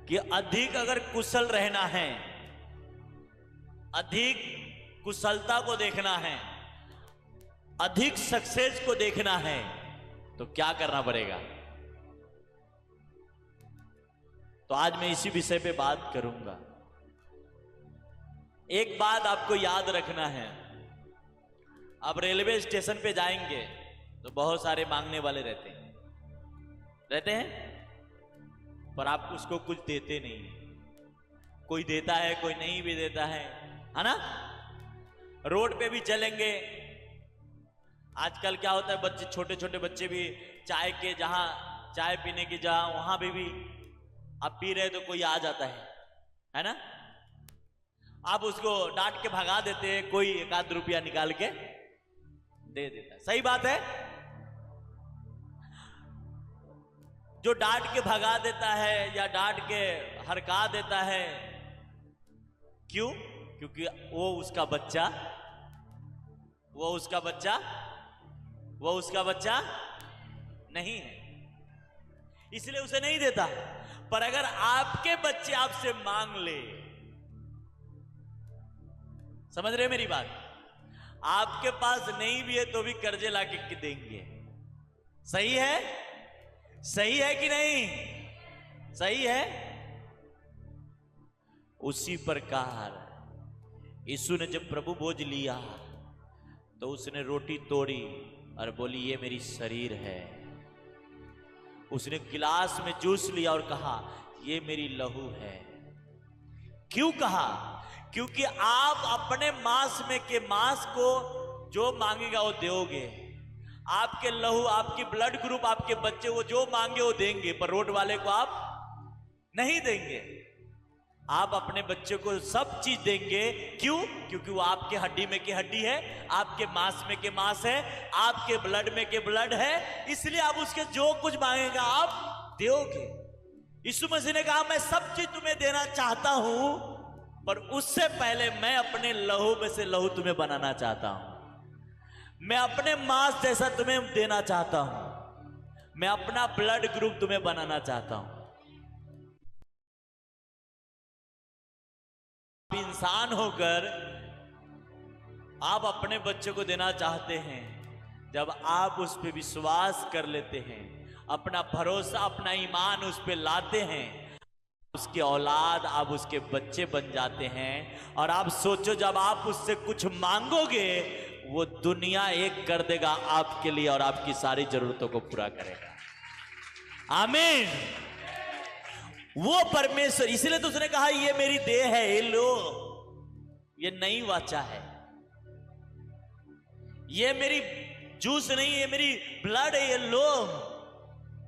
कि अधिक अगर कुशल रहना है, अधिक कुशलता को देखना है, अधिक सक्सेस को देखना है, तो क्या करना पड़ेगा? तो आज मैं इसी विषय पे बात करूंगा। एक बात आपको याद रखना है, आप रेलवे स्टेशन पे जाएंगे तो बहुत सारे मांगने वाले रहते हैं, पर आप उसको कुछ देते नहीं। कोई देता है, कोई नहीं भी देता है ना? रोड पे भी चलेंगे, आजकल क्या होता है, बच्चे, छोटे छोटे बच्चे भी चाय के जहां चाय पीने की जहां वहां पे भी आप पी रहे तो कोई आ जाता है ना? आप उसको डांट के भगा देते हैं, कोई एक आध रुपया निकाल के दे देता है। सही बात है। जो डांट के भगा देता है या डांट के हरका देता है, क्यों? क्योंकि वो उसका बच्चा नहीं है, इसलिए उसे नहीं देता। पर अगर आपके बच्चे आपसे मांग ले, समझ रहे मेरी बात? आपके पास नहीं भी है तो भी कर्जे लाके देंगे। सही है कि नहीं? सही है। उसी प्रकार यीशु ने जब प्रभु भोज लिया तो उसने रोटी तोड़ी और बोली, ये मेरी शरीर है। उसने गिलास में जूस लिया और कहा, ये मेरी लहू है। क्यों कहा? क्योंकि आप अपने मांस में के मांस को जो मांगेगा वो दोगे। आपके लहू, आपकी ब्लड ग्रुप, आपके बच्चे वो जो मांगे वो देंगे, पर रोड वाले को आप नहीं देंगे। आप अपने बच्चे को सब चीज देंगे। क्यों? क्योंकि वो आपके हड्डी में की हड्डी है, आपके मांस में के मांस है, आपके ब्लड में के ब्लड है, इसलिए आप उसके जो कुछ मांगेगा आप दोगे। यीशु मसीह ने कहा, मैं सब चीज तुम्हें देना चाहता हूं, पर उससे पहले मैं अपने लहू में से लहू तुम्हें बनाना चाहता हूं। मैं अपने मांस जैसा तुम्हें देना चाहता हूं। मैं अपना ब्लड ग्रुप तुम्हें बनाना चाहता हूं। इंसान होकर आप अपने बच्चे को देना चाहते हैं। जब आप उस पर विश्वास कर लेते हैं, अपना भरोसा, अपना ईमान उस पर लाते हैं, उसकी औलाद, आप उसके बच्चे बन जाते हैं। और आप सोचो, जब आप उससे कुछ मांगोगे, वो दुनिया एक कर देगा आपके लिए और आपकी सारी जरूरतों को पूरा करेगा। आमीन। वो परमेश्वर, इसलिए तो उसने कहा, ये मेरी देह है, ये लो। ये नई वाचा है, ये मेरी जूस नहीं, ये मेरी ब्लड है, ये लो।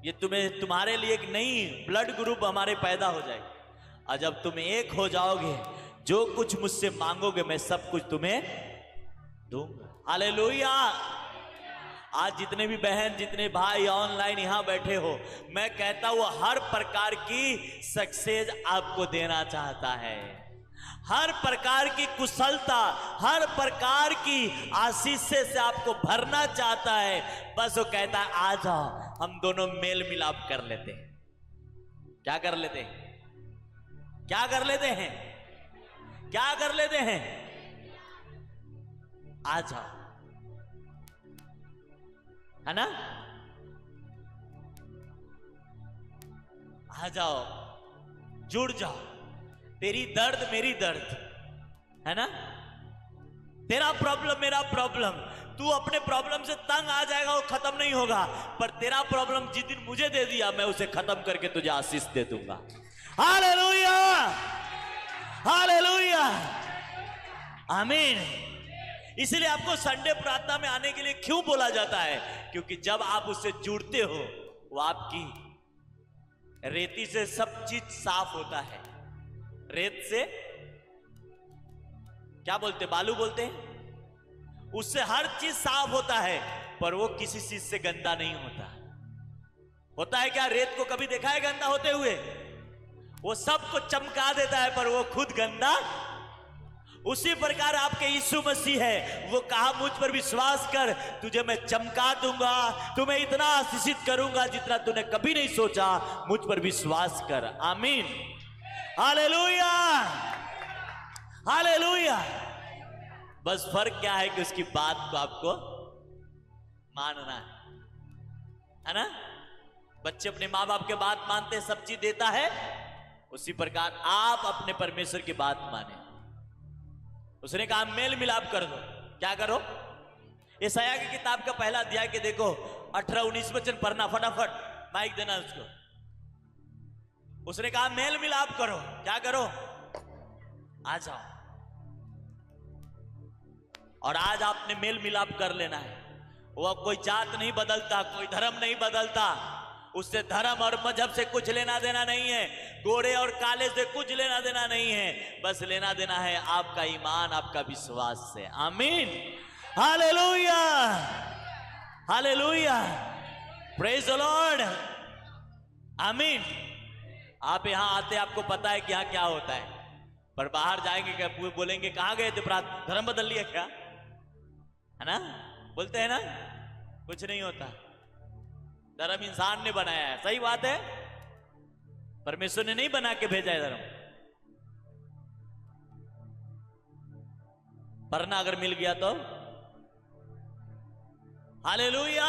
ये तुम्हारे लिए एक नई ब्लड ग्रुप हमारे पैदा हो जाएगी। और जब तुम एक हो जाओगे, जो कुछ मुझसे मांगोगे मैं सब कुछ तुम्हें दूंगा। हालेलुया। आज जितने भी बहन, जितने भाई ऑनलाइन यहां बैठे हो, मैं कहता हूं हर प्रकार की सक्सेस आपको देना चाहता है। हर प्रकार की कुशलता, हर प्रकार की आशीष से आपको भरना चाहता है। बस वो कहता है, आ जाओ, हम दोनों मेल मिलाप कर लेते हैं। क्या कर लेते हैं? क्या कर लेते हैं? क्या कर लेते हैं? आ जाओ, है ना? आ जाओ, जुड़ जाओ। तेरी दर्द मेरी दर्द, है ना? तेरा प्रॉब्लम मेरा प्रॉब्लम। तू अपने प्रॉब्लम से तंग आ जाएगा, वो खत्म नहीं होगा। पर तेरा प्रॉब्लम जिस दिन मुझे दे दिया, मैं उसे खत्म करके तुझे आशीष दे दूंगा। हालेलुया, हालेलुया, आमीन। इसलिए आपको संडे प्रार्थना में आने के लिए क्यों बोला जाता है? क्योंकि जब आप उससे जुड़ते हो, वो आपकी रेती से सब चीज साफ होता है। रेत से क्या बोलते? बालू बोलते हैं। उससे हर चीज साफ होता है, पर वो किसी चीज से गंदा नहीं होता। होता है क्या? रेत को कभी देखा है गंदा होते हुए? वो सबको चमका देता है, पर वो खुद गंदा। उसी प्रकार आपके यीशु मसीह है। वो कहा, मुझ पर विश्वास कर, तुझे मैं चमका दूंगा, तुम्हें इतना आशीषित करूंगा जितना तूने कभी नहीं सोचा। मुझ पर विश्वास कर। आमीन। Hallelujah, hallelujah. बस फर्क क्या है कि उसकी बात को आपको मानना है ना। बच्चे अपने माँ बाप के बात मानते हैं, सब चीज देता है, उसी प्रकार आप अपने परमेश्वर की बात माने। उसने कहा मेल मिलाप कर दो। क्या करो? यशायाह की किताब का पहला अध्याय के देखो 18-19 वचन पढ़ना, फटाफट माइक देना उसको। उसने कहा मेल मिलाप करो। क्या करो? आ जाओ। और आज आपने मेल मिलाप कर लेना है। वो कोई जात नहीं बदलता, कोई धर्म नहीं बदलता, उससे धर्म और मजहब से कुछ लेना देना नहीं है, गोरे और काले से कुछ लेना देना नहीं है। बस लेना देना है आपका ईमान, आपका विश्वास से। आमीन, hallelujah, hallelujah, praise the Lord, आमीन। आप यहां आते आपको पता है कि यहां क्या होता है, पर बाहर जाएंगे क्या बोलेंगे कहां गए थे, धर्म बदल लिया क्या, है ना? बोलते हैं ना, कुछ नहीं होता। धर्म इंसान ने बनाया है, सही बात है, परमेश्वर ने नहीं बना के भेजा है धर्म। पढ़ना अगर मिल गया तो हालेलुया।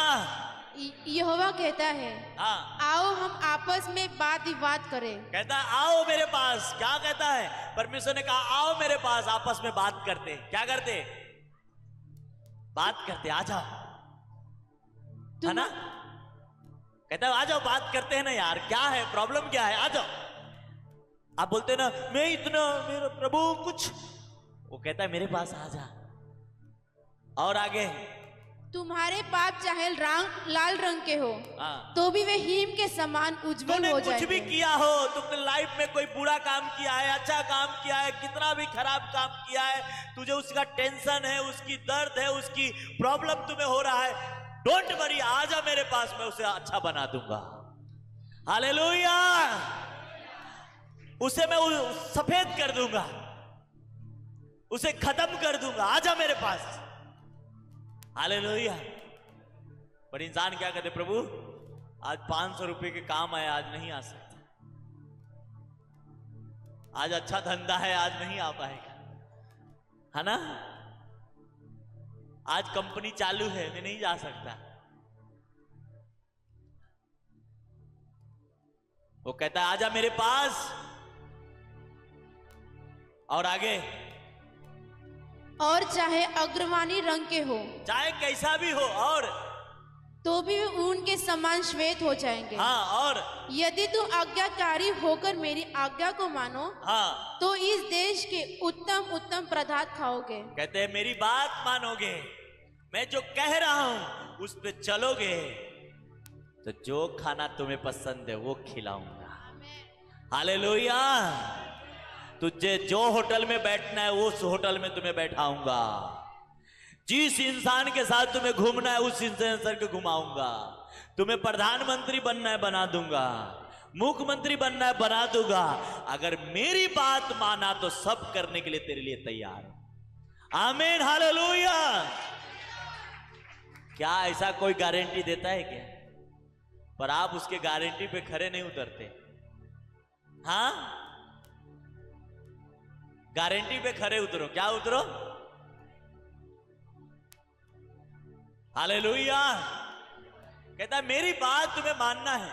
यहोवा कहता है, हाँ, आओ हम आपस में वाद विवाद करें। कहता है आओ मेरे पास। क्या कहता है? परमेश्वर ने कहा आओ मेरे पास, आपस में बात करते। क्या करते? बात करते। आ जाओ, है ना? कहता है आ जाओ, बात करते हैं ना यार, क्या है प्रॉब्लम, क्या है, आ जाओ। आप बोलते ना मैं इतना, मेरा प्रभु कुछ, वो कहता है मेरे पास आ जा। और आगे, तुम्हारे पाप चाहे लाल रंग के हो, हाँ, तो भी वे हीम के समान उज्जवल हो जाएंगे। कुछ भी किया हो, तुमने लाइफ में कोई बुरा काम किया है, अच्छा काम किया है, कितना भी खराब काम किया है, तुझे उसका टेंशन है, उसकी दर्द है, उसकी प्रॉब्लम तुम्हें हो रहा है, डोंट वरी, आजा मेरे पास, मैं उसे अच्छा बना दूंगा। हालेलुया, उसे मैं सफेद कर दूंगा, उसे खत्म कर दूंगा, आजा मेरे पास। हालेलुया। पर इंसान क्या कहते, प्रभु आज 500 रुपए के काम है, आज नहीं आ सकता, आज अच्छा धंधा है, आज नहीं आ पाएगा, है ना? आज कंपनी चालू है, मैं नहीं जा सकता। वो कहता है आजा मेरे पास। और आगे, और चाहे अग्रवानी रंग के हो, चाहे कैसा भी हो, और तो भी वे ऊन के समान श्वेत हो जाएंगे। हाँ, और यदि तुम आज्ञाकारी होकर मेरी आज्ञा को मानो, हाँ, तो इस देश के उत्तम उत्तम पदार्थ खाओगे। कहते हैं मेरी बात मानोगे, मैं जो कह रहा हूं उस पे चलोगे, तो जो खाना तुम्हें पसंद है वो खिलाऊंगा। हालेलुया। तुझे जो होटल में बैठना है उस होटल में तुम्हें बैठाऊंगा, जिस इंसान के साथ तुम्हें घूमना है उस इंसान को घुमाऊंगा, तुम्हें प्रधानमंत्री बनना है बना दूंगा, मुख्यमंत्री बनना है बना दूंगा। अगर मेरी बात माना तो सब करने के लिए तेरे लिए तैयार हूं। आमीन, हालेलुया। क्या ऐसा कोई गारंटी देता है क्या? पर आप उसके गारंटी पे खरे नहीं उतरते। हाँ, गारंटी पे खरे उतरो। क्या उतरो? हालेलुया। कहता है मेरी बात तुम्हें मानना है।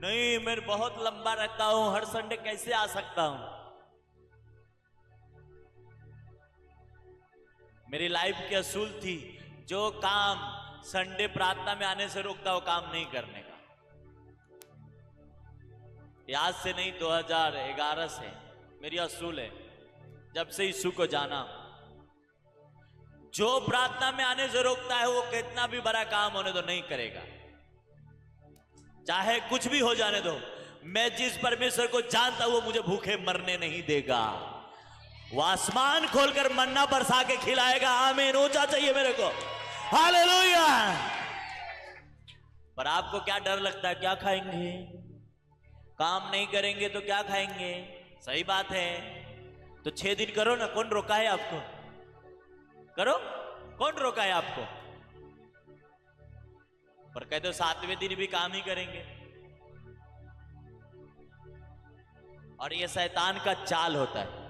नहीं, मैं बहुत लंबा रहता हूं, हर संडे कैसे आ सकता हूं? मेरी लाइफ की असूल थी, जो काम संडे प्रार्थना में आने से रोकता वो काम नहीं करने का। आज से नहीं, 2011 से मेरी असूल है, जब से यीशु को जाना। जो प्रार्थना में आने से रोकता है वो कितना भी बड़ा काम होने दो नहीं करेगा, चाहे कुछ भी हो जाने दो। मैं जिस परमेश्वर को जानता हूं वो मुझे भूखे मरने नहीं देगा। वो आसमान खोलकर मन्ना बरसा के खिलाएगा। आमीन, ऊंचा चाहिए मेरे को। हालेलुया। पर आपको क्या डर लगता है? क्या खाएंगे? काम नहीं करेंगे तो क्या खाएंगे? सही बात है, तो 6 दिन करो ना, कौन रोका है आपको? करो, कौन रोका है आपको? पर कहते हो 7वें दिन भी काम ही करेंगे। और ये शैतान का चाल होता है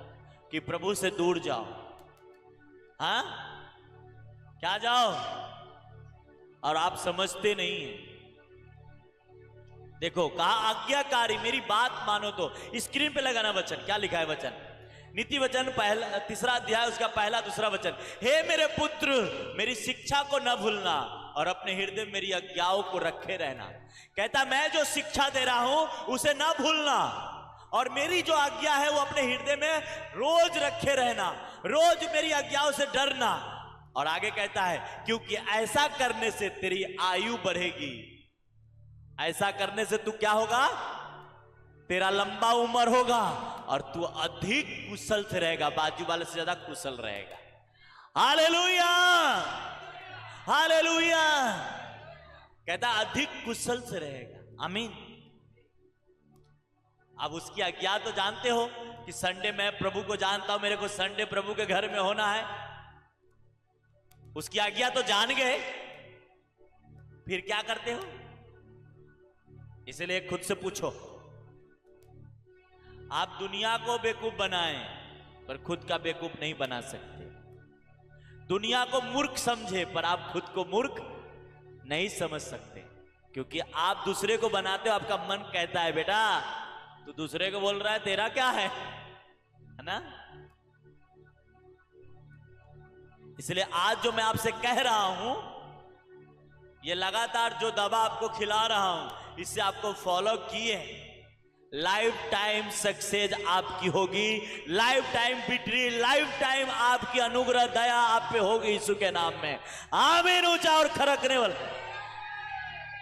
कि प्रभु से दूर जाओ। हाँ, क्या जाओ? और आप समझते नहीं हैं। देखो, कहा आज्ञाकारी, मेरी बात मानो। तो स्क्रीन पे लगाना वचन, क्या लिखा है वचन? नीति वचन पहला 3 अध्याय उसका पहला 2 वचन। हे मेरे पुत्र, मेरी शिक्षा को न भूलना और अपने हृदय में मेरी आज्ञाओं को रखे रहना। कहता मैं जो शिक्षा दे रहा हूं उसे न भूलना और मेरी जो आज्ञा है वो अपने हृदय में रोज रखे रहना, रोज मेरी आज्ञाओं से डरना। और आगे कहता है क्योंकि ऐसा करने से तेरी आयु बढ़ेगी। ऐसा करने से तू क्या होगा? तेरा लंबा उम्र होगा और तू अधिक कुशल से रहेगा, बाजू वाले से ज्यादा कुशल रहेगा। Hallelujah, hallelujah. कहता अधिक कुशल से रहेगा। आमीन। अब उसकी आज्ञा तो जानते हो कि संडे मैं प्रभु को जानता हूं, मेरे को संडे प्रभु के घर में होना है। उसकी आज्ञा तो जान गए, फिर क्या करते हो? इसलिए खुद से पूछो। आप दुनिया को बेवकूफ बनाएं पर खुद का बेवकूफ नहीं बना सकते। दुनिया को मूर्ख समझे पर आप खुद को मूर्ख नहीं समझ सकते, क्योंकि आप दूसरे को बनाते हो। आपका मन कहता है बेटा तू दूसरे को बोल रहा है, तेरा क्या है ना? इसलिए आज जो मैं आपसे कह रहा हूं, ये लगातार जो दवा आपको खिला रहा हूं, इससे आपको फॉलो किए, लाइफ टाइम सक्सेस आपकी होगी, life time victory, life time आपकी अनुग्रह दया आप पे होगी यीशु के नाम में। आमीन। ऊंचा और खरकने वाला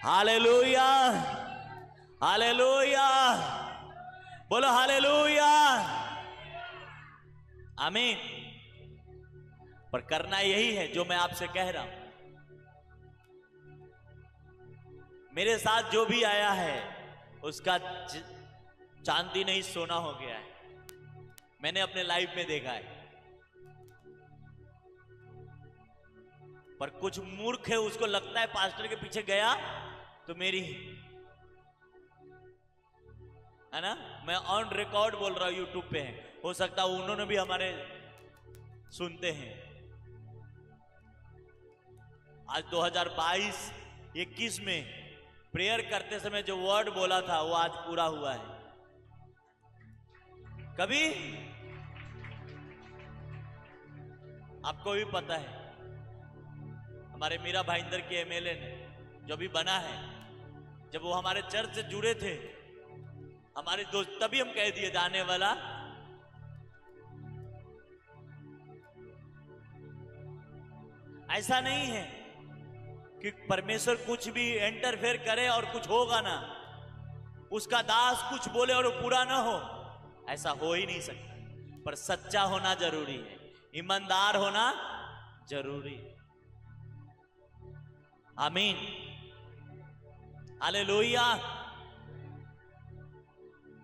हालेलुया, हालेलुया, बोलो हालेलुया, आमीन। पर करना यही है जो मैं आपसे कह रहा हूं। मेरे साथ जो भी आया है उसका चांदी नहीं सोना हो गया है। मैंने अपने लाइफ में देखा है। पर कुछ मूर्ख है, उसको लगता है पास्टर के पीछे गया तो मेरी है ना। मैं ऑन रिकॉर्ड बोल रहा हूं, यूट्यूब पे है, हो सकता है उन्होंने भी हमारे सुनते हैं। आज 2022-21 में प्रेयर करते समय जो वर्ड बोला था वो आज पूरा हुआ है। कभी आपको भी पता है, हमारे मीरा भाईंदर के एमएलए ने जो भी बना है, जब वो हमारे चर्च से जुड़े थे, हमारे दोस्त, तभी हम कह दिए जाने वाला ऐसा नहीं है कि परमेश्वर कुछ भी इंटरफेयर करे और कुछ होगा ना, उसका दास कुछ बोले और वो पूरा ना हो, ऐसा हो ही नहीं सकता। पर सच्चा होना जरूरी है, ईमानदार होना जरूरी है। आमीन, हालेलुया।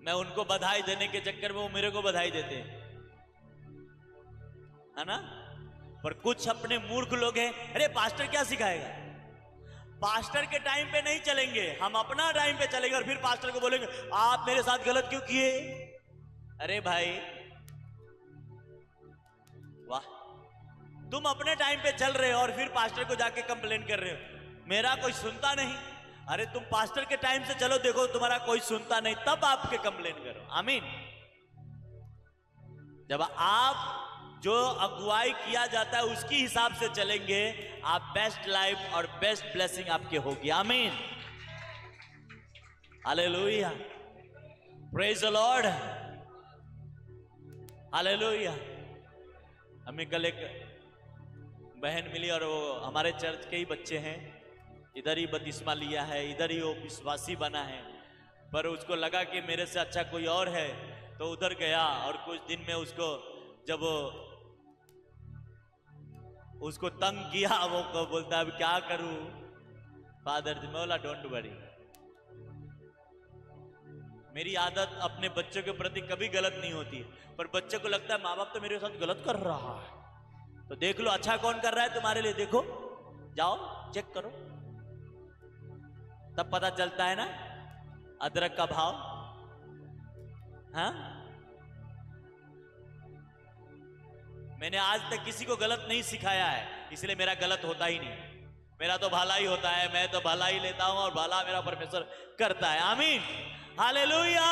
मैं उनको बधाई देने के चक्कर में वो मेरे को बधाई देते हैं, है ना। पर कुछ अपने मूर्ख लोग हैं, अरे पास्टर क्या सिखाएगा। पास्टर के टाइम पे नहीं चलेंगे, हम अपना टाइम पे चलेंगे और फिर पास्टर को बोलेंगे आप मेरे साथ गलत क्यों किए। अरे भाई वाह, तुम अपने टाइम पे चल रहे हो और फिर पास्टर को जाके कंप्लेन कर रहे हो मेरा कोई सुनता नहीं। अरे तुम पास्टर के टाइम से चलो, देखो तुम्हारा कोई सुनता नहीं, तब आपके कंप्लेन करो। आमीन। जब आप जो अगुवाई किया जाता है उसकी हिसाब से चलेंगे, आप बेस्ट लाइफ और बेस्ट ब्लेसिंग आपके होगी। आमीन, hallelujah, praise the Lord, hallelujah. हमें कल एक बहन मिली और वो हमारे चर्च के ही बच्चे हैं, इधर ही बपतिस्मा लिया है, इधर ही वो विश्वासी बना है, पर उसको लगा कि मेरे से अच्छा कोई और है, तो उधर गया और कुछ दिन में उसको जब उसको तंग किया, वो को बोलता है अब क्या करूं फादर जी। मैं बोला डोंट वरी, मेरी आदत अपने बच्चों के प्रति कभी गलत नहीं होती, पर बच्चे को लगता है माँ बाप तो मेरे साथ गलत कर रहा है, तो देख लो अच्छा कौन कर रहा है तुम्हारे लिए, देखो जाओ चेक करो, तब पता चलता है ना अदरक का भाव। हाँ, मैंने आज तक किसी को गलत नहीं सिखाया है, इसलिए मेरा गलत होता ही नहीं। मेरा तो भला ही होता है, मैं तो भला ही लेता हूं और भला मेरा परमेश्वर करता है। आमीन, हालेलुया।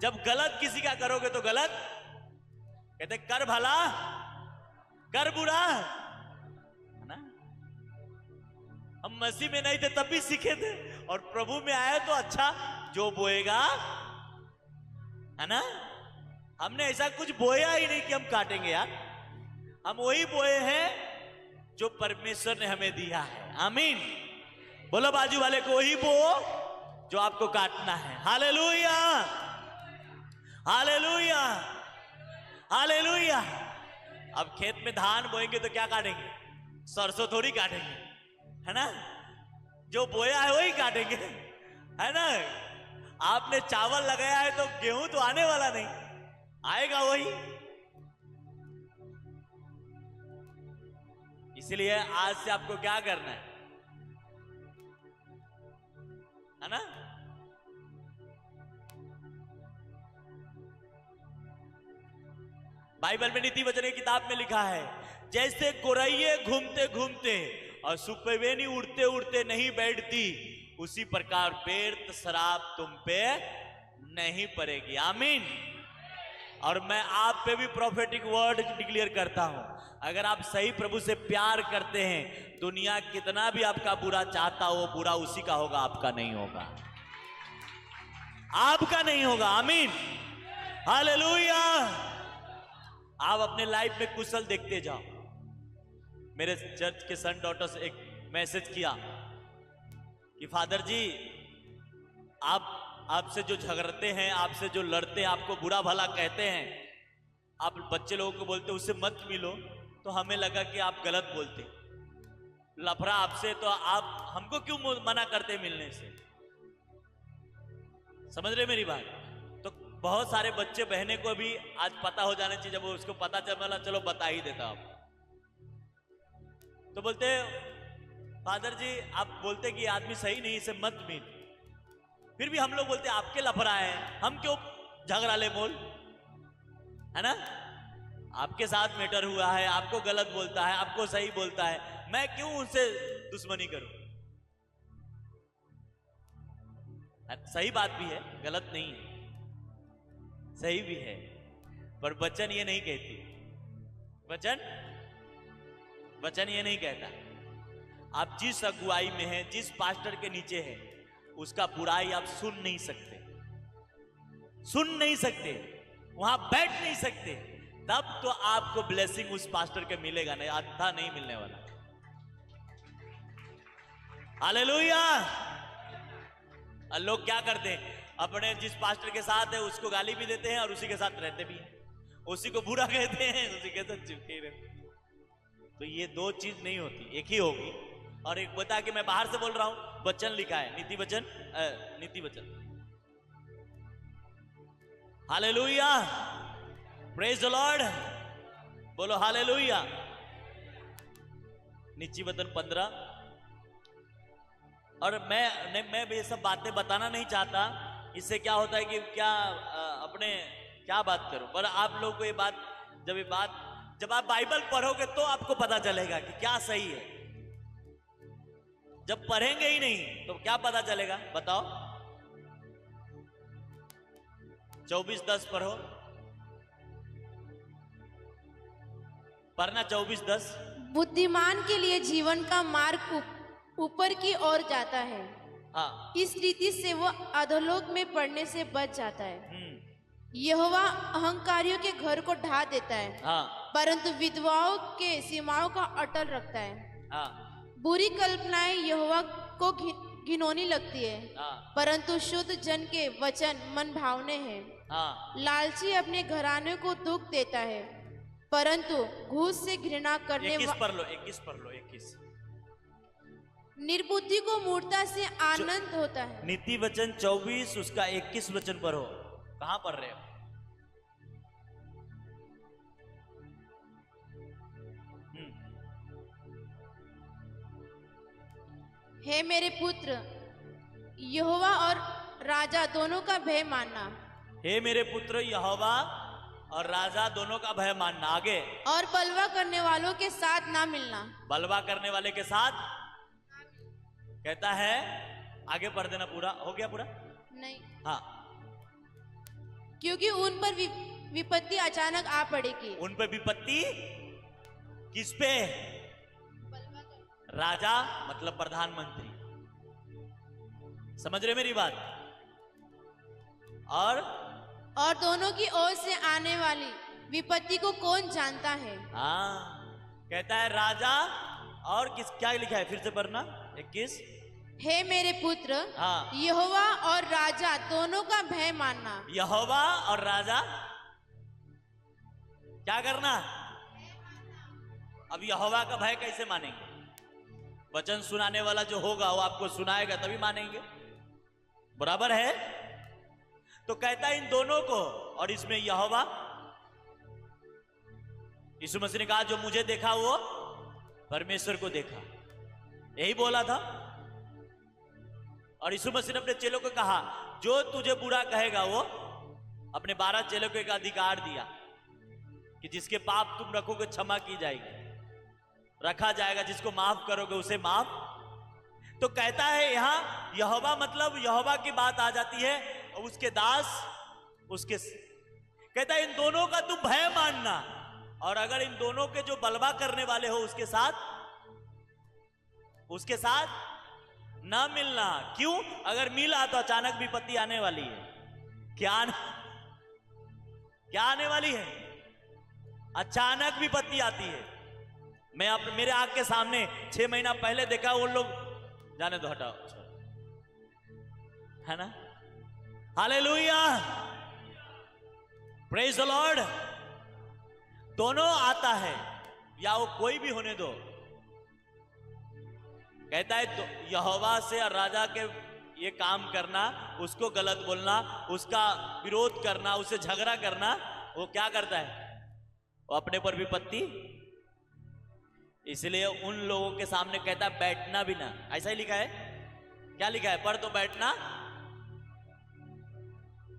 जब गलत किसी का करोगे तो गलत कहते कर भला कर बुरा, है ना। हम मसीह में नहीं थे तब भी सीखे थे, और प्रभु में आए तो अच्छा, जो बोएगा, है ना। हमने ऐसा कुछ बोया ही नहीं कि हम काटेंगे यार, हम वही बोए हैं जो परमेश्वर ने हमें दिया है। आमीन। बोलो बाजू वाले को, वही बो जो आपको काटना है। Hallelujah, hallelujah, hallelujah. अब खेत में धान बोएंगे तो क्या काटेंगे? सरसों थोड़ी काटेंगे, है ना। जो बोया है वही काटेंगे, है ना। आपने चावल लगाया है तो गेहूं तो आने वाला नहीं, आएगा वही। इसलिए आज से आपको क्या करना है ना। बाइबल में नीति वचन की किताब में लिखा है, जैसे गोरैये घूमते घूमते और सुपवेनी उड़ते उड़ते नहीं बैठती, उसी प्रकार व्यर्थ शराब तुम पे नहीं पड़ेगी। आमीन। और मैं आप पे भी प्रोफेटिक वर्ड डिक्लेयर करता हूं, अगर आप सही प्रभु से प्यार करते हैं, दुनिया कितना भी आपका बुरा चाहता हो, बुरा उसी का होगा, आपका नहीं होगा, आपका नहीं होगा। आमीन, हालेलुया। आप अपने लाइफ में कुशल देखते जाओ। मेरे चर्च के सन डॉटर्स एक मैसेज किया कि फादर जी, आपसे जो झगड़ते हैं, आपसे जो लड़ते हैं, आपको बुरा भला कहते हैं, आप बच्चे लोगों को बोलते उससे मत मिलो, तो हमें लगा कि आप गलत बोलते। लफड़ा आपसे, तो आप हमको क्यों मना करते मिलने से? समझ रहे मेरी बात? तो बहुत सारे बच्चे बहने को भी आज पता हो जाना चाहिए। जब वो उसको पता चला, चलो बता ही देता आप, तो बोलते फादर जी आप बोलते कि आदमी सही नहीं, इसे मत मिल। फिर भी हम लोग बोलते आपके लफड़ा है, हम क्यों झगड़ा ले बोल, है ना। आपके साथ मैटर हुआ है, आपको गलत बोलता है, आपको सही बोलता है, मैं क्यों उनसे दुश्मनी करूं? सही बात भी है, गलत नहीं है, सही भी है, पर वचन ये नहीं कहती। वचन ये नहीं कहता आप जिस अगुवाई में हैं, जिस पास्टर के नीचे हैं, उसका बुराई आप सुन नहीं सकते, वहां बैठ नहीं सकते, तब तो आपको ब्लेसिंग उस पास्टर के मिलेगा, नहीं आधा नहीं मिलने वाला। हालेलुया। लोग क्या करते हैं, अपने जिस पास्टर के साथ है उसको गाली भी देते हैं और उसी के साथ रहते भी हैं, उसी को बुरा कहते हैं, उसी के साथ चिपके रहते हैं। तो ये दो चीज नहीं होती, एक ही होगी। और एक बता कि मैं बाहर से बोल रहा हूं, वचन लिखा है, नीति वचन। हालेलुया, प्रेज द लॉर्ड, बोलो हालेलुया। नीति वचन 15। और मैं ये सब बातें बताना नहीं चाहता, इससे क्या होता है कि क्या अपने क्या बात करूं, पर आप लोग को ये बात जब आप बाइबल पढ़ोगे तो आपको पता चलेगा कि क्या सही है। जब पढ़ेंगे ही नहीं तो क्या पता चलेगा, बताओ। 24:10 पढ़ो, पढ़ना 24:10। बुद्धिमान के लिए जीवन का मार्ग ऊपर की ओर जाता है, हाँ, इस रीति से वो अधोलोक में पड़ने से बच जाता है। यहोवा अहंकारियों के घर को ढा देता है, हाँ, परंतु विधवाओं के सीमाओं का अटल रखता है। हाँ, बुरी कल्पनाएं यहोवा को घिनौनी लगती है, हाँ, परंतु शुद्ध जन के वचन मन भावने हैं। हाँ। लालची अपने घराने को दुख देता है, परंतु घूस से घृणा करने 21 पढ़ लो, 21। निर्बुद्धि को मूर्ता से आनंद होता है। नीति वचन 24 उसका 21 वचन पढ़ो। कहां पढ़ रहे हो? हे मेरे पुत्र, यहोवा और राजा दोनों का भय मानना, हे मेरे पुत्र यहोवा और राजा दोनों का भय मानना। आगे, और बलवा करने वालों के साथ ना मिलना। बलवा करने वाले के साथ कहता है, आगे पढ़ देना। पूरा हो गया? पूरा नहीं, हाँ। क्योंकि उन पर विपत्ति अचानक आ पड़ेगी। उन पे विपत्ति किस पे? बलवा कर- राजा मतलब प्रधानमंत्री। समझ रहे मेरी बात? और दोनों की ओर से आने वाली विपत्ति को कौन जानता है? हाँ, कहता है राजा और किस, क्या लिखा है फिर से पढ़ना 21। हे मेरे पुत्र, हाँ, यहोवा और राजा दोनों का भय मानना। यहोवा और राजा क्या करना? अब यहोवा का भय कैसे मानेंगे? वचन सुनाने वाला जो होगा वो आपको सुनाएगा तभी मानेंगे, बराबर है? तो कहता है इन दोनों को, और इसमें यहोवा, यीशु मसीह ने कहा जो मुझे देखा वो परमेश्वर को देखा, यही बोला था। और यीशु मसीह ने अपने चेलों को कहा जो तुझे बुरा कहेगा वो, अपने 12 चेलों को एक अधिकार दिया कि जिसके पाप तुम रखोगे क्षमा की जाएगी, रखा जाएगा, जिसको माफ करोगे उसे माफ। तो कहता है यहां यहोवा मतलब यहोवा की बात आ जाती है, और उसके दास उसके, कहता है इन दोनों का तू भय मानना, और अगर इन दोनों के जो बलवा करने वाले हो उसके साथ ना मिलना। क्यों? अगर मिला तो अचानक विपत्ति आने वाली है। क्या आने वाली है? अचानक विपत्ति आती है। मैं मेरे आंख के सामने 6 महीना पहले देखा, वो लोग, जाने दो, हटाओ, है ना? Hallelujah, praise the Lord. दोनों आता है, या वो कोई भी होने दो। कहता है तो यहोवा से और राजा के ये काम करना, उसको गलत बोलना, उसका विरोध करना, उससे झगड़ा करना, वो क्या करता है? वो अपने पर विपत्ति। इसलिए उन लोगों के सामने कहता है बैठना भी ना। ऐसा ही लिखा है, क्या लिखा है? पढ़ तो, बैठना,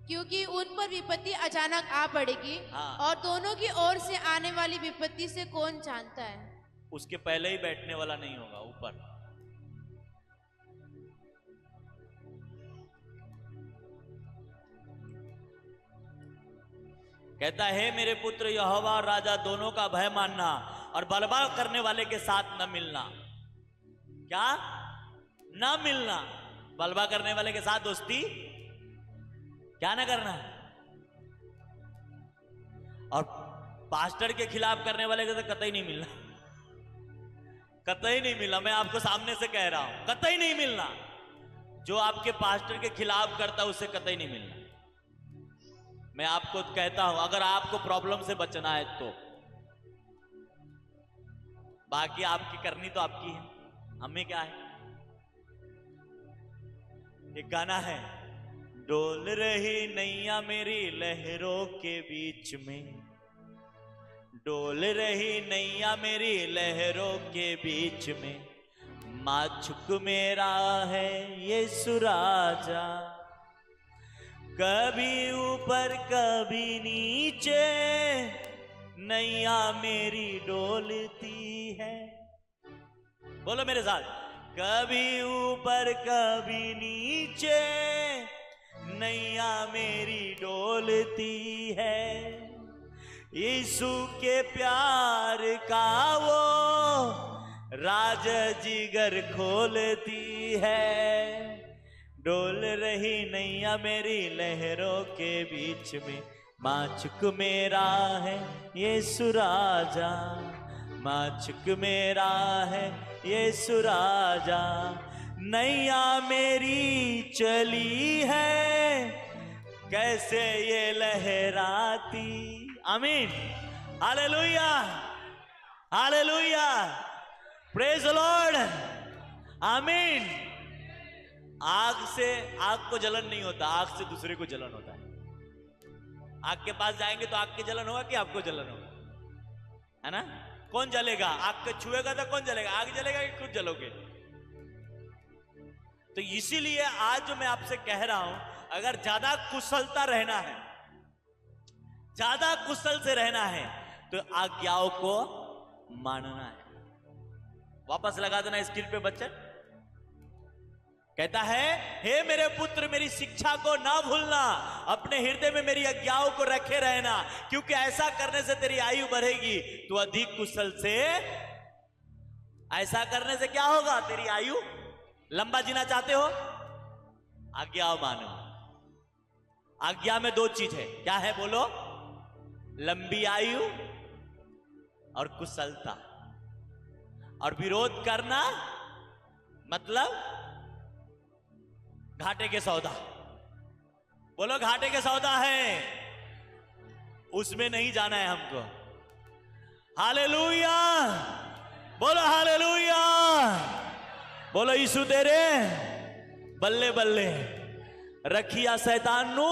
क्योंकि उन पर विपत्ति अचानक आ पड़ेगी। हाँ। और दोनों की ओर से आने वाली विपत्ति से कौन जानता है? उसके पहले ही बैठने वाला नहीं होगा ऊपर। कहता है हे मेरे पुत्र यहोवा और राजा दोनों का भय मानना, और बलवा करने वाले के साथ न मिलना। क्या? न मिलना। बलवा करने वाले के साथ दोस्ती क्या ना करना। और पास्टर के खिलाफ करने वाले के साथ कतई नहीं मिलना, कतई नहीं मिलना। मैं आपको सामने से कह रहा हूं, कतई नहीं मिलना। जो आपके पास्टर के खिलाफ करता है उससे कतई नहीं मिलना। मैं आपको कहता हूं, अगर आपको प्रॉब्लम से बचना है तो, बाकी आपकी करनी तो आपकी है, हमें क्या है? एक गाना है, डोल रही नैया मेरी लहरों के बीच में, डोल रही नैया मेरी लहरों के बीच में, माछुक मेरा है यीशु राजा, कभी ऊपर कभी नीचे नैया मेरी डोलती है। बोलो मेरे साथ, कभी ऊपर कभी नीचे नैया मेरी डोलती है। यीशु के प्यार का वो राज जिगर खोलती है। डोल रही नैया मेरी लहरों के बीच में, माछुक मेरा है यीशु राजा, माछुक मेरा है यीशु राजा। नैया मेरी चली है कैसे ये लहराती। आमीन, hallelujah, hallelujah, praise the Lord, आमीन। आग से, आग को जलन नहीं होता, आग से दूसरे को जलन होता है। आग के पास जाएंगे तो आग की जलन होगा कि आपको जलन होगा? है ना? कौन जलेगा? आग को छुएगा तो कौन जलेगा? आग जलेगा कि खुद जलोगे? तो इसीलिए आज जो मैं आपसे कह रहा हूं, अगर ज्यादा कुशलता रहना है ज्यादा कुशल से रहना है तो आज्ञाओं को मानना है। वापस लगा देना स्क्रीन पे बच्चन। कहता है, हे मेरे पुत्र मेरी शिक्षा को ना भूलना, अपने हृदय में मेरी आज्ञाओं को रखे रहना, क्योंकि ऐसा करने से तेरी आयु बढ़ेगी, तू अधिक कुशल से। ऐसा करने से क्या होगा? तेरी आयु लंबा जीना चाहते हो? आज्ञा मानो। आज्ञा में दो चीज है, क्या है बोलो? लंबी आयु और कुशलता। और विरोध करना मतलब घाटे के सौदा। बोलो घाटे के सौदा है, उसमें नहीं जाना है हमको। हालेलुया, बोलो हालेलुया, बोलो यीशु तेरे बल्ले बल्ले रखिया शैतान नू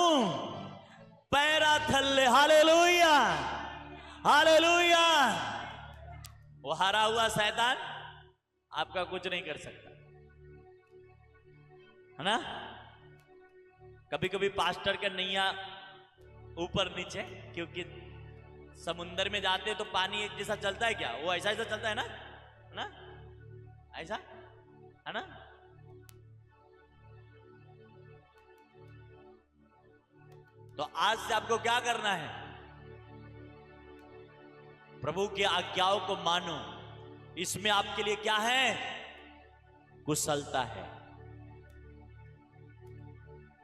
पैरा थल्ले। Hallelujah, hallelujah. वो हारा हुआ शैतान आपका कुछ नहीं कर सकता, है ना? कभी कभी पास्टर के नैया ऊपर नीचे, क्योंकि समुंदर में जाते तो पानी एक जैसा चलता है क्या? वो ऐसा ऐसा चलता है ना? ऐसा है ना? तो आज से आपको क्या करना है? प्रभु की आज्ञाओं को मानो। इसमें आपके लिए क्या है? कुशलता है।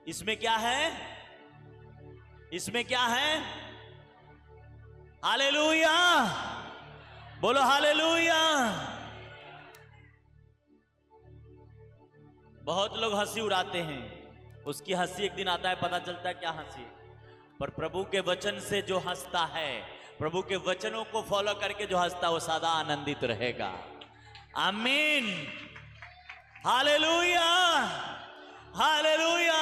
इसमें क्या है? इसमें क्या है? हालेलुया, बोलो हालेलुया। बहुत लोग हंसी उड़ाते हैं, उसकी हंसी एक दिन आता है पता चलता है क्या हंसी है। पर प्रभु के वचन से जो हंसता है, प्रभु के वचनों को फॉलो करके जो हंसता है, वो सदा आनंदित रहेगा। आमीन, हालेलुया, हालेलुया।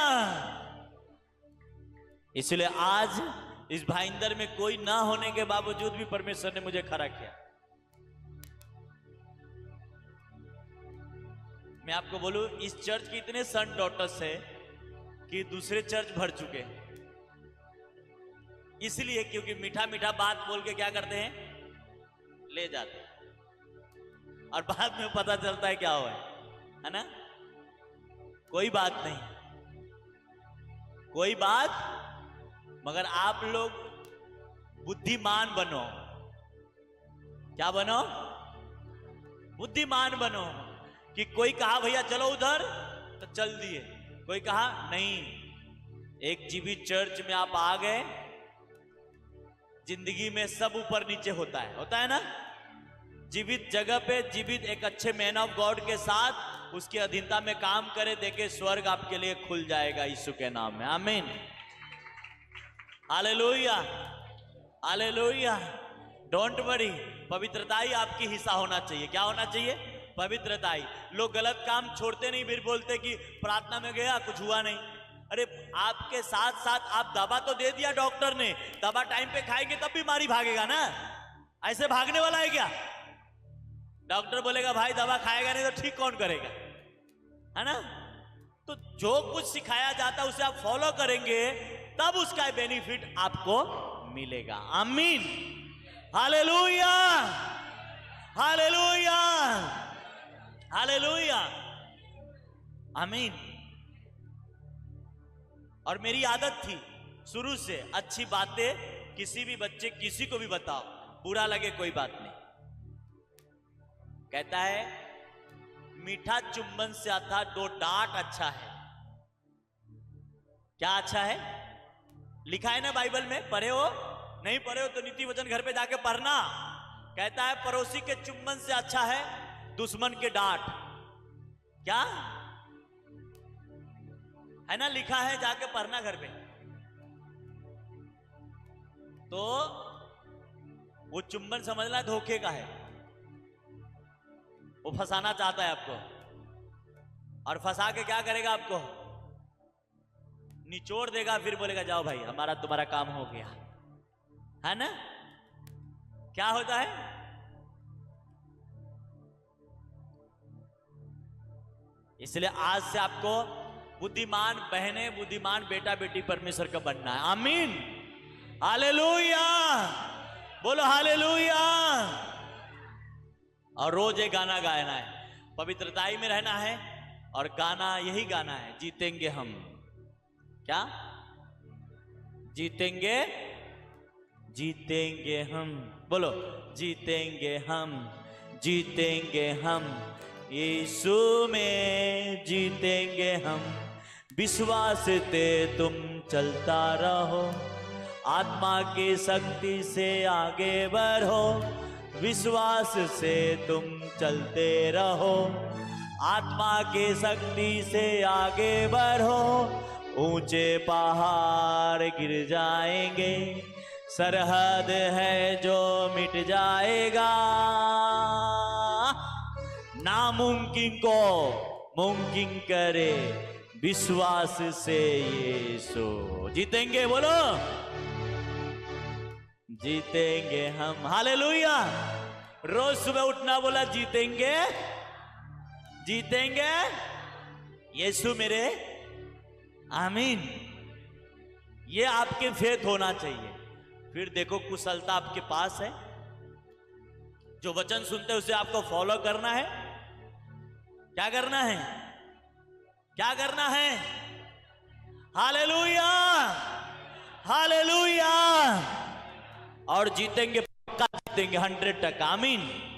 इसलिए आज इस भाईंदर में कोई ना होने के बावजूद भी परमेश्वर ने मुझे खड़ा किया। मैं आपको बोलूं, इस चर्च के इतने सन डॉटर्स है कि दूसरे चर्च भर चुके हैं। इसलिए क्योंकि मीठा मीठा बात बोल के क्या करते हैं? ले जाते हैं, और बाद में पता चलता है क्या हुआ है ना? कोई बात नहीं, कोई बात, मगर आप लोग बुद्धिमान बनो। क्या बनो? बुद्धिमान बनो। कि कोई कहा भैया चलो उधर तो चल दिए, कोई कहा नहीं। एक जीवित चर्च में आप आ गए, जिंदगी में सब ऊपर नीचे होता है ना? जीवित जगह पे जीवित एक अच्छे मैन ऑफ गॉड के साथ उसकी अधीनता में काम करे, देखे स्वर्ग आपके लिए खुल जाएगा यीशु के नाम में। आमीन, हालेलुया, हालेलुया। डोंट वरी, पवित्रता ही आपकी हिस्सा होना चाहिए। क्या होना चाहिए? पवित्रता ही। लोग गलत काम छोड़ते नहीं, फिर बोलते कि प्रार्थना में गया कुछ हुआ नहीं। अरे आपके साथ साथ आप दवा तो दे दिया डॉक्टर ने, दवा टाइम पे खाएंगे तब बीमारी भागेगा ना? ऐसे भागने वाला है क्या? डॉक्टर बोलेगा भाई दवा खाएगा नहीं तो ठीक कौन करेगा, है ना? तो जो कुछ सिखाया जाता है उसे आप फॉलो करेंगे, तब उसका बेनिफिट आपको मिलेगा। आमीन, हालेलुया, हालेलुया, हालेलुया, आमीन। और मेरी आदत थी शुरू से, अच्छी बातें किसी भी बच्चे किसी को भी बताओ, बुरा लगे कोई बात नहीं। कहता है मीठा चुंबन से आता दो डांट अच्छा है। क्या अच्छा है? लिखा है ना बाइबल में, पढ़े हो? नहीं पढ़े हो तो नीति वचन घर पे जाके पढ़ना। कहता है पड़ोसी के चुंबन से अच्छा है दुश्मन के डांट। क्या है ना? लिखा है, जाके पढ़ना घर पे। तो वो चुंबन समझना धोखे का है, वो फंसाना चाहता है आपको, और फंसा के क्या करेगा? आपको निचोड़ देगा, फिर बोलेगा जाओ भाई हमारा तुम्हारा काम हो गया, है ना? क्या होता है? इसलिए आज से आपको बुद्धिमान बहने, बुद्धिमान बेटा बेटी परमेश्वर का बनना है। आमीन, हालेलुया, बोलो हालेलुया। और रोज एक गाना गाना है, पवित्रताई में रहना है, और गाना यही गाना है, जीतेंगे हम। क्या जीतेंगे? जीतेंगे हम, बोलो जीतेंगे हम, जीतेंगे हम, यीशु में जीतेंगे हम। विश्वास से तुम चलता रहो, आत्मा की शक्ति से आगे बढ़ो। विश्वास से तुम चलते रहो, आत्मा की शक्ति से आगे बढ़ो। ऊंचे पहाड़ गिर जाएंगे, सरहद है जो मिट जाएगा। नामुमकिन को मुमकिन करे, विश्वास से यीशु। जीतेंगे, बोलो जीतेंगे हम। हालेलुया। रोज सुबह उठना, बोला जीतेंगे, जीतेंगे यीशु मेरे। आमीन। ये आपके फेथ होना चाहिए। फिर देखो कुशलता आपके पास है, जो वचन सुनते हैं उसे आपको फॉलो करना है। क्या करना है? क्या करना है? Hallelujah, hallelujah. और जीतेंगे, पक्का जीतेंगे, 100%। आमीन।